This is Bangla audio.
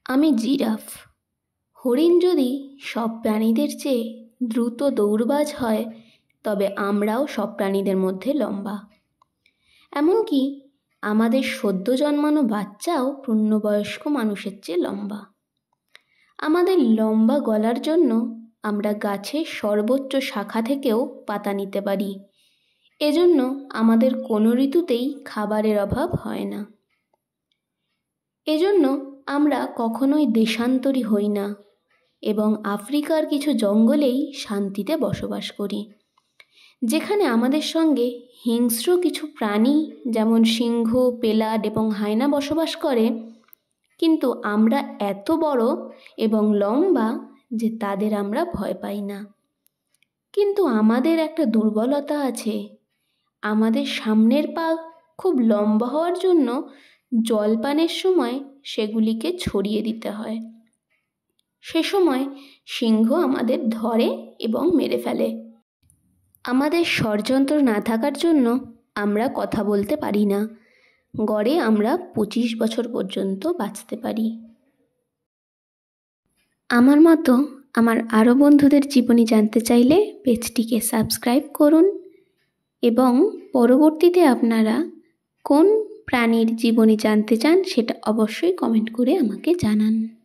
আমি জিরাফ। হরিণ যদি সব প্রাণীদের চেয়ে দ্রুত দৌড়বাজ হয়, তবে আমরাও সব প্রাণীদের মধ্যে লম্বা। এমনকি আমাদের সদ্য জন্মানো বাচ্চাও পূর্ণবয়স্ক মানুষের চেয়ে লম্বা। আমাদের লম্বা গলার জন্য আমরা গাছের সর্বোচ্চ শাখা থেকেও পাতা নিতে পারি। এজন্য আমাদের কোনো ঋতুতেই খাবারের অভাব হয় না। এজন্য আমরা কখনোই দেশান্তরী হই না এবং আফ্রিকার কিছু জঙ্গলেই শান্তিতে বসবাস করি, যেখানে আমাদের সঙ্গে হিংস্র কিছু প্রাণী যেমন সিংহ, পেলাড এবং হায়না বসবাস করে, কিন্তু আমরা এত বড় এবং লম্বা যে তাদের আমরা ভয় পাই না। কিন্তু আমাদের একটা দুর্বলতা আছে। আমাদের সামনের পা খুব লম্বা হওয়ার জন্য জলপানের সময় সেগুলিকে ছড়িয়ে দিতে হয়। সে সময় সিংহ আমাদের ধরে এবং মেরে ফেলে। আমাদের স্বরযন্ত্র না থাকার জন্য আমরা কথা বলতে পারি না। গড়ে আমরা 25 বছর পর্যন্ত বাঁচতে পারি। আমার মতো আমার আরও বন্ধুদের জীবনী জানতে চাইলে পেজটিকে সাবস্ক্রাইব করুন এবং পরবর্তীতে আপনারা কোন প্রাণীর জীবনী জানতে চান সেটা অবশ্যই কমেন্ট করে আমাকে জানান।